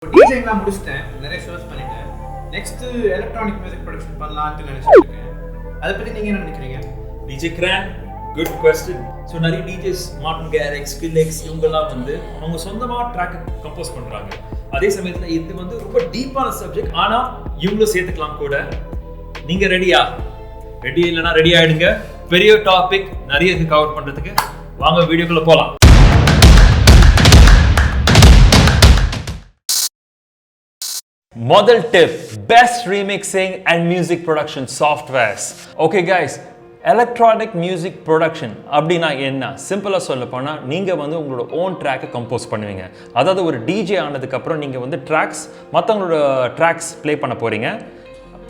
DJing நான் முடிச்சிட்டேன், நிறைய ஷோஸ் பண்ணிட்டேன். நெக்ஸ்ட் எலக்ட்ரானிக் மியூசிக் ப்ரொடக்ஷன் பண்ணலாம்னு நினைச்சிட்டு இருக்கேன். அதை பத்தி நீங்க என்ன நினைக்கிறீங்க? DJ Cran, good question. So நிறைய DJs மார்டின் கேரிக்ஸ், ஸ்கில்லெக்ஸ் இவங்கெல்லாம் வந்து அவங்க சொந்தமாக ட்ராக் கம்போஸ் பண்ணுறாங்க. அதே சமயத்தில் இது வந்து ரொம்ப டீப்பான சப்ஜெக்ட், ஆனால் இவங்களும் சேர்த்துக்கலாம் கூட. நீங்கள் ரெடியா? ரெடி இல்லைன்னா ரெடி ஆகிடுங்க. பெரிய டாபிக் நிறைய இது கவர் பண்ணுறதுக்கு. வாங்க வீடியோக்குள்ளே போகலாம். Model tip: best remixing and music production softwares. Okay guys, electronic music production அப்படினா என்ன? சிம்பிளா சொல்ல போனா நீங்க வந்து உங்களோட own track கம்போஸ் பண்ணுவீங்க. அதாவது ஒரு DJ ஆனதுக்கு அப்புறம் நீங்க வந்து tracks மத்தவங்களோட tracks ப்ளே பண்ண போறீங்க.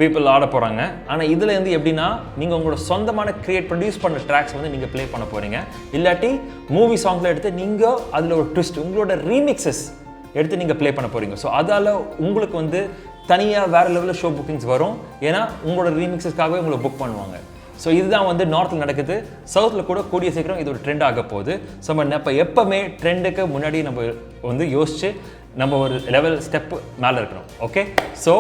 people ஆட போறாங்க. ஆனா இதுல இருந்து எப்படினா நீங்க உங்களோட சொந்தமான ப்ரொடியூஸ் பண்ண tracks வந்து நீங்க ப்ளே பண்ண போறீங்க. இல்லாட்டி மூவி சாங்ஸ்ல எடுத்து நீங்க அதுல ஒரு ட்விஸ்ட் உங்களோட remixes எடுத்து நீங்கள் ப்ளே பண்ண போகிறீங்க. ஸோ அதால் உங்களுக்கு வந்து தனியாக வேறு லெவலில் ஷோ புக்கிங்ஸ் வரும். ஏன்னா உங்களோட ரீமிக்ஸஸ்க்காகவே உங்களை புக் பண்ணுவாங்க. ஸோ இதுதான் வந்து நார்த்தில் நடக்குது. சவுத்தில் கூட கூடிய சீக்கிரம் இது ஒரு ட்ரெண்ட் ஆக போகுது. ஸோ நம்ம எப்போவுமே ட்ரெண்டுக்கு முன்னாடி நம்ம வந்து யோசிச்சு நம்ம ஒரு லெவல் ஸ்டெப்பு மேலே இருக்கணும். ஓகே, ஸோ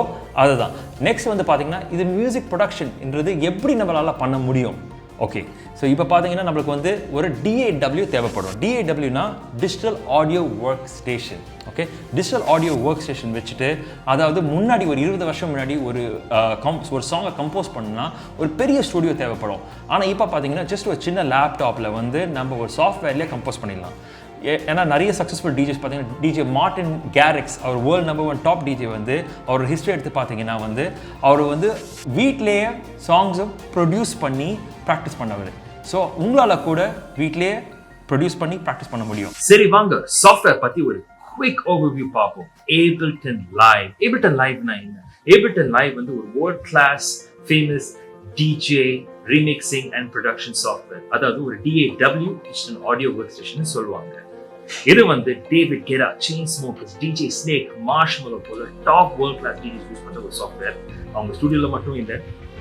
அதுதான். நெக்ஸ்ட் வந்து பார்த்திங்கன்னா இது மியூசிக் ப்ரொடக்ஷன்ன்றது எப்படி நம்மளால் பண்ண முடியும். ஓகே, ஸோ இப்போ பார்த்தீங்கன்னா நம்மளுக்கு வந்து ஒரு DAW தேவைப்படும். DAWனா digital audio work station. Okay, digital audio work station வச்சுட்டு, அதாவது முன்னாடி ஒரு 20 வருஷம் முன்னாடி ஒரு சாங்கை கம்போஸ் பண்ணணும்னா ஒரு பெரிய ஸ்டுடியோ தேவைப்படும். ஆனால் இப்போ பார்த்தீங்கன்னா ஜஸ்ட் ஒரு சின்ன லேப்டாப்பில் வந்து நம்ம ஒரு சாஃப்ட்வேர்லேயே கம்போஸ் பண்ணிடலாம். ஏன்னா நிறைய சக்ஸஸ்ஃபுல் டிஜேஸ் பார்த்தீங்கன்னா DJ மார்டின் கேரிக்ஸ், அவர் வேர்ல்டு நம்பர் 1 டாப் DJ வந்து அவர் ஹிஸ்ட்ரி எடுத்து பார்த்தீங்கன்னா வந்து அவர் வந்து வீட்லேயே சாங்ஸை ப்ரொடியூஸ் பண்ணி ப்ராக்டிஸ் பண்ணவர். ஸோ உங்களால் கூட வீட்லேயே ப்ரொடியூஸ் பண்ணி ப்ராக்டிஸ் பண்ண முடியும். சரி வாங்க சாஃப்ட்வேர் பற்றி ஒரு குவிக் ஓவர்வியூ பார்ப்போம். Ableton Live. Ableton Liveனா என்ன? Ableton Live வந்து ஒரு world class famous DJ remixing and production software. அதாவது ஒரு DAW digital audio workstation சொல்லுவாங்க. இது வந்து David Guetta, Chainsmokers, DJ Snake, Marshmello போல top world class DJs use பண்ற ஒரு சாஃப்ட்வேர். அவங்க ஸ்டுடியோல மட்டும் இல்லை,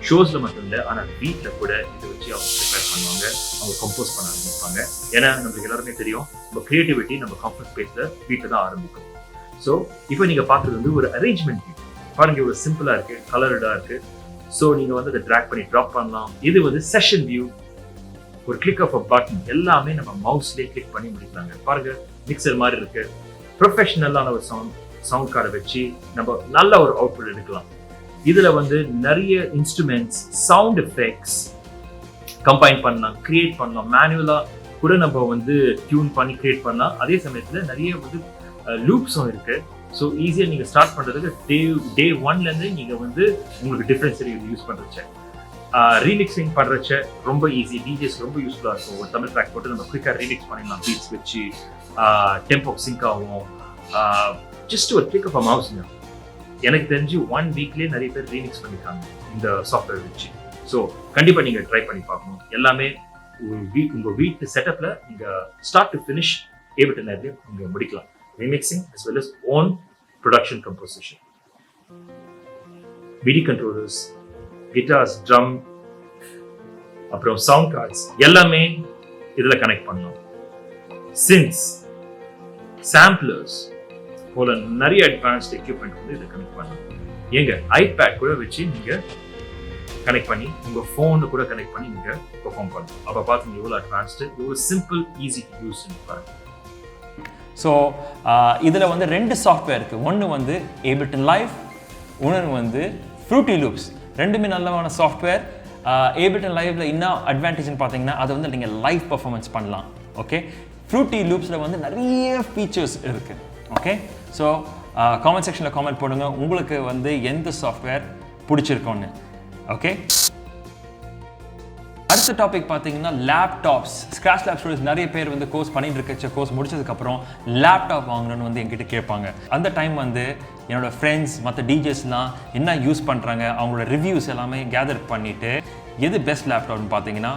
ஷோஸ்ல மட்டும் இல்லை, ஆனால் வீட்டில் கூட இதை வச்சு அவங்க ப்ரிப்பேர் பண்ணுவாங்க, அவங்க கம்போஸ் பண்ண ஆரம்பிப்பாங்க. ஏன்னா நம்மளுக்கு எல்லாருமே தெரியும், நம்ம கிரியேட்டிவிட்டி நம்ம கம்ஃபர்ட் ஸ்பேஸ்ல வீட்டில் தான் ஆரம்பிக்கும். ஸோ இப்போ நீங்க பார்க்குறது வந்து ஒரு அரேஞ்ச்மெண்ட் வியூ. பாருங்க, ஒரு சிம்பிளா இருக்கு, கலர்டா இருக்கு. ஸோ நீங்க வந்து அதை ட்ராக் பண்ணி ட்ராப் பண்ணலாம். இது வந்து செஷன் வியூ. ஒரு கிளிக் ஆஃப் அ பட்டன், எல்லாமே நம்ம மவுஸ்லேயே கிளிக் பண்ணி முடிக்கலாங்க. பாருங்க, மிக்சர் மாதிரி இருக்கு. ப்ரொஃபஷனலான ஒரு சவுண்ட் கார்டை வச்சு நம்ம நல்ல ஒரு அவுட்புட் எடுக்கலாம். இதுல வந்து நிறைய இன்ஸ்ட்ருமெண்ட்ஸ், சவுண்ட் எஃபெக்ட்ஸ் கம்பைன் பண்ணலாம், கிரியேட் பண்ணலாம். மேனுவலா கூட நம்ம வந்து டியூன் பண்ணி கிரியேட் பண்ணலாம். அதே சமயத்துல நிறைய வந்து லூப்ஸும் இருக்கு. ஸோ ஈஸியாக நீங்கள் ஸ்டார்ட் பண்ணுறதுக்கு டே ஒன்லேருந்து நீங்கள் வந்து உங்களுக்கு டிஃப்ரென்ஸ் யூஸ் பண்ணுறச்ச ரீமிக்ஸிங் பண்ணுறச்ச ரொம்ப ஈஸி. டிஜேஸ் ரொம்ப யூஸ்ஃபுல்லாக இருக்கும். ஒரு தமிழ் ட்ராக் போட்டு நம்ம குயிக்காக ரீமிக்ஸ் பண்ணிடலாம். பீட்ஸ் வச்சு டெம்போ சிங்க் ஆகும். ஜஸ்ட் ஒரு கிளிக் ஆஃப் அ மவுஸ்ங்க. எனக்கு தெரிஞ்சு 1 வீக்லேயே நிறைய பேர் ரீமிக்ஸ் பண்ணியிருக்காங்க இந்த சாஃப்ட்வேர் வச்சு. ஸோ கண்டிப்பாக நீங்கள் ட்ரை பண்ணி பார்க்கணும். எல்லாமே உங்கள் வீட்டு செட்டப்பில் நீங்கள் start to finish Ableton Live நீங்கள் முடிக்கலாம். Remixing as well as own production composition. MIDI controllers, guitars, drum, அப்புறம் sound cards எல்லாமே இதுல கனெக்ட் பண்ணலாம். Synths, samplers போல நிறைய அட்வான்ஸ்ட் எக்யூப்மெண்ட் வந்து இதை கனெக்ட் பண்ணலாம். ஏங்க ஐபேட் கூட வச்சு நீங்க கனெக்ட் பண்ணி உங்க போன் கூட கனெக்ட் பண்ணி நீங்க பெர்ஃபார்ம் பண்ணலாம். அப்ப பாத்தீங்க எவ்வளவு அட்வான்ஸ்ட், எவ்வளவு சிம்பிள், ஈஸி டு யூஸ் பாருங்க. ஸோ இதில் வந்து 2 சாஃப்ட்வேர் இருக்குது. ஒன்று வந்து Ableton Live, இன்னொன்று வந்து Fruity Loops. ரெண்டுமே நல்லமான சாஃப்ட்வேர். Ableton Liveல என்ன அட்வான்டேஜ்னு பார்த்தீங்கன்னா அதை வந்து நீங்கள் லைவ் பர்ஃபார்மன்ஸ் பண்ணலாம். ஓகே, Fruity Loopஸில் வந்து நிறைய ஃபீச்சர்ஸ் இருக்குது. ஓகே, ஸோ காமெண்ட் செக்ஷனில் காமெண்ட் போடுங்க உங்களுக்கு வந்து எந்த சாஃப்ட்வேர் பிடிச்சிருக்கோன்னு. ஓகே, அடுத்த டாபிக் பார்த்தீங்கன்னா லேப்டாப்ஸ். ஸ்க்ராட்ச் லேப் ஸ்டூடெண்ட்ஸ் நிறைய பேர் வந்து கோர்ஸ் பண்ணிட்டு இருக்க, கோர்ஸ் முடிச்சதுக்கப்புறம் லேப்டாப் வாங்கணும்னு வந்து என்கிட்ட கேட்பாங்க. அந்த டைம் வந்து என்னோடய ஃப்ரெண்ட்ஸ் மற்ற டிஜேஸ்லாம் என்ன யூஸ் பண்ணுறாங்க, அவங்களோட ரிவ்யூஸ் எல்லாமே கேதர் பண்ணிவிட்டு எது பெஸ்ட் லேப்டாப்னு பார்த்தீங்கன்னா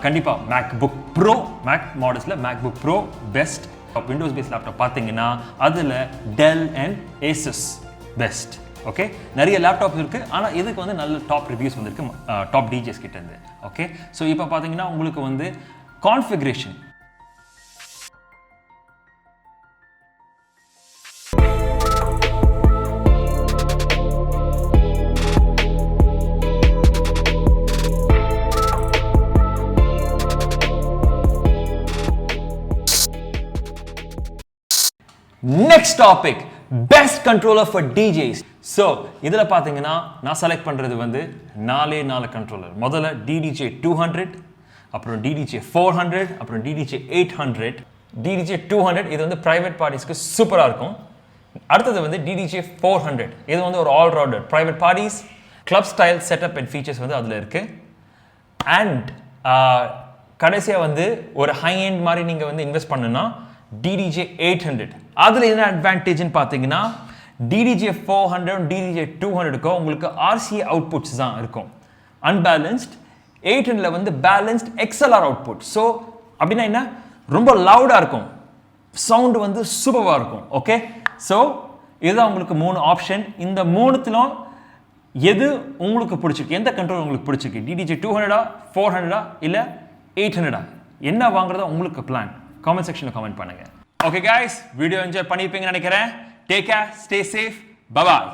கண்டிப்பாக மேக்புக் ப்ரோ, மேக் மாடல்ஸில் MacBook Pro best. Windows based laptop பார்த்தீங்கன்னா அதில் Dell and Asus best. Okay, நிறைய லேப்டாப் இருக்குது, ஆனால் இதுக்கு வந்து நல்ல டாப் ரிவ்யூஸ் வந்துருக்கு டாப் டிஜேஸ் கிட்டேருந்து. ஓகே, ஸோ இப்போ பார்த்தீங்கன்னா உங்களுக்கு வந்து configuration next topic best controller for DJs. So இதில் பார்த்தீங்கன்னா நான் செலக்ட் பண்ணுறது வந்து 4 கண்ட்ரோலர். முதல்ல டிடிஜே 200, அப்புறம் டிடிஜே 400, அப்புறம் டிடிஜே 800. டிடிஜே 200 இது வந்து ப்ரைவேட் பார்ட்டிஸ்க்கு சூப்பராக இருக்கும். அடுத்தது வந்து டிடிஜே 400 இது வந்து ஒரு all rounder private parties club style setup and features வந்து அதில் இருக்குது. அண்ட் கடைசியாக வந்து ஒரு ஹை எண்ட் மாதிரி நீங்கள் வந்து இன்வெஸ்ட் பண்ணுன்னா டிடிஜே 800. அதில் என்ன அட்வான்டேஜ்னு பார்த்தீங்கன்னா டிடிஜே 400 டிடிஜே 200க்கோ உங்களுக்கு ஆர்சிஏ அவுட்புட்ஸ் தான் இருக்கும். அன்பேலன்ஸ்ட் 800 வந்து பேலன்ஸ்ட் எக்ஸ்எல்ஆர் அவுட்புட். ஸோ அப்படின்னா என்ன, ரொம்ப லவுடாக இருக்கும், சவுண்டு வந்து சூப்பராக இருக்கும். ஓகே, ஸோ இதுதான் உங்களுக்கு 3 ஆப்ஷன். இந்த 3த்திலும் எது உங்களுக்கு பிடிச்சிருக்கு, எந்த கண்ட்ரோல் உங்களுக்கு பிடிச்சிருக்கு, டிடிஜே 200 400 இல்லை 800 என்ன வாங்குறதா உங்களுக்கு பிளான்? காமெண்ட் செக்ஷனில் கமெண்ட் பண்ணுங்க. ஓகே கைஸ், வீடியோ என்ஜாய் பண்ணியிருப்பீங்கன்னு நினைக்கிறேன். Take care, stay safe, bye bye.